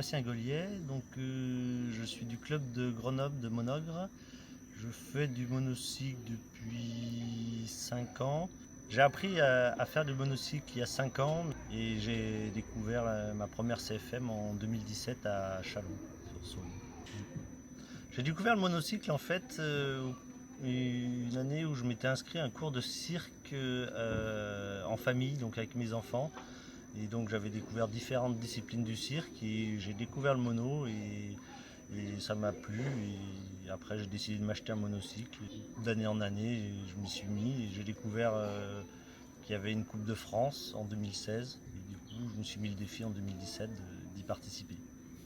Sébastien Gaulier, je suis du club de Grenoble de Monogre. Je fais du monocycle depuis 5 ans. J'ai appris à faire du monocycle il y a 5 ans et j'ai découvert ma première CFM en 2017 à Châlons, sur Saône. J'ai découvert le monocycle en fait une année où je m'étais inscrit à un cours de cirque en famille, donc avec mes enfants. Et donc j'avais découvert différentes disciplines du cirque et j'ai découvert le mono et ça m'a plu. Et après j'ai décidé de m'acheter un monocycle. D'année en année, je m'y suis mis et j'ai découvert qu'il y avait une Coupe de France en 2016. Et du coup, je me suis mis le défi en 2017 d'y participer.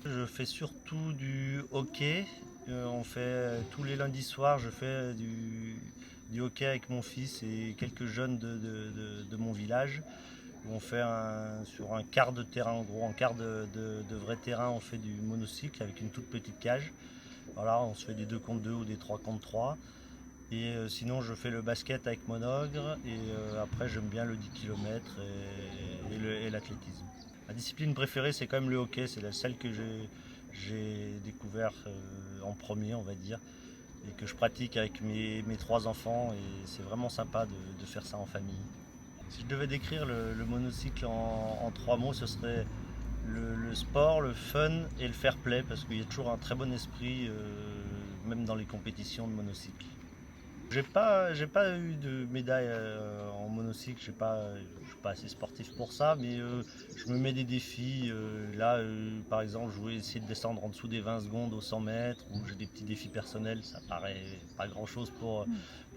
Je fais surtout du hockey. On fait tous les lundis soirs, je fais du hockey avec mon fils et quelques jeunes de mon village. On fait sur un quart de terrain, en gros, en quart de vrai terrain, on fait du monocycle avec une toute petite cage. Voilà, on se fait des 2 contre 2 ou des 3 contre 3. Et sinon, je fais le basket avec Monogre. Et après, j'aime bien le 10 km et l'athlétisme. Ma discipline préférée, c'est quand même le hockey. C'est celle que j'ai découvert en premier, on va dire. Et que je pratique avec mes 3 enfants. Et c'est vraiment sympa de faire ça en famille. Si je devais décrire le monocycle en 3 mots, ce serait le sport, le fun et le fair play, parce qu'il y a toujours un très bon esprit, même dans les compétitions de monocycle. J'ai pas eu de médaille en monocycle, je suis pas assez sportif pour ça, mais je me mets des défis. Là, par exemple, je voulais essayer de descendre en dessous des 20 secondes au 100 mètres, ou j'ai des petits défis personnels. Ça paraît pas grand chose pour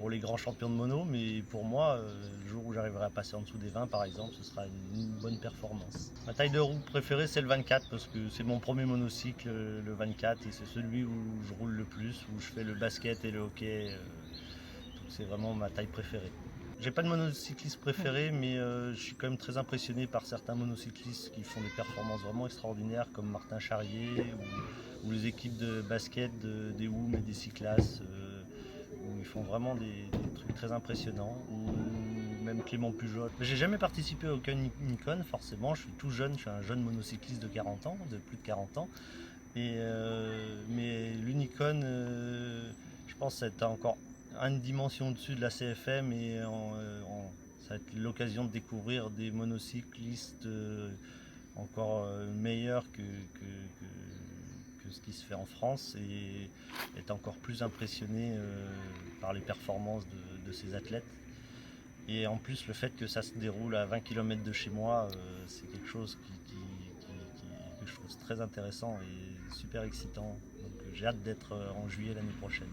les grands champions de mono, mais pour moi, le jour où j'arriverai à passer en dessous des 20, par exemple, ce sera une bonne performance. Ma taille de roue préférée, c'est le 24, parce que c'est mon premier monocycle, le 24, et c'est celui où je roule le plus, où je fais le basket et le hockey. C'est vraiment ma taille préférée. J'ai pas de monocycliste préféré, mais je suis quand même très impressionné par certains monocyclistes qui font des performances vraiment extraordinaires, comme Martin Charrier ou les équipes de basket des WOM et des Cyclas, où ils font vraiment des trucs très impressionnants. Ou même Clément Pujol. J'ai jamais participé à aucun Nikon, forcément. Je suis tout jeune, je suis un jeune monocycliste de 40 ans, de plus de 40 ans. Mais l'Unicon, je pense que c'est encore une dimension au-dessus de la CFM et ça va être l'occasion de découvrir des monocyclistes encore meilleurs que ce qui se fait en France et être encore plus impressionné par les performances de ces athlètes. Et en plus, le fait que ça se déroule à 20 km de chez moi, c'est quelque chose que je trouve très intéressant et super excitant. Donc j'ai hâte d'être en juillet l'année prochaine.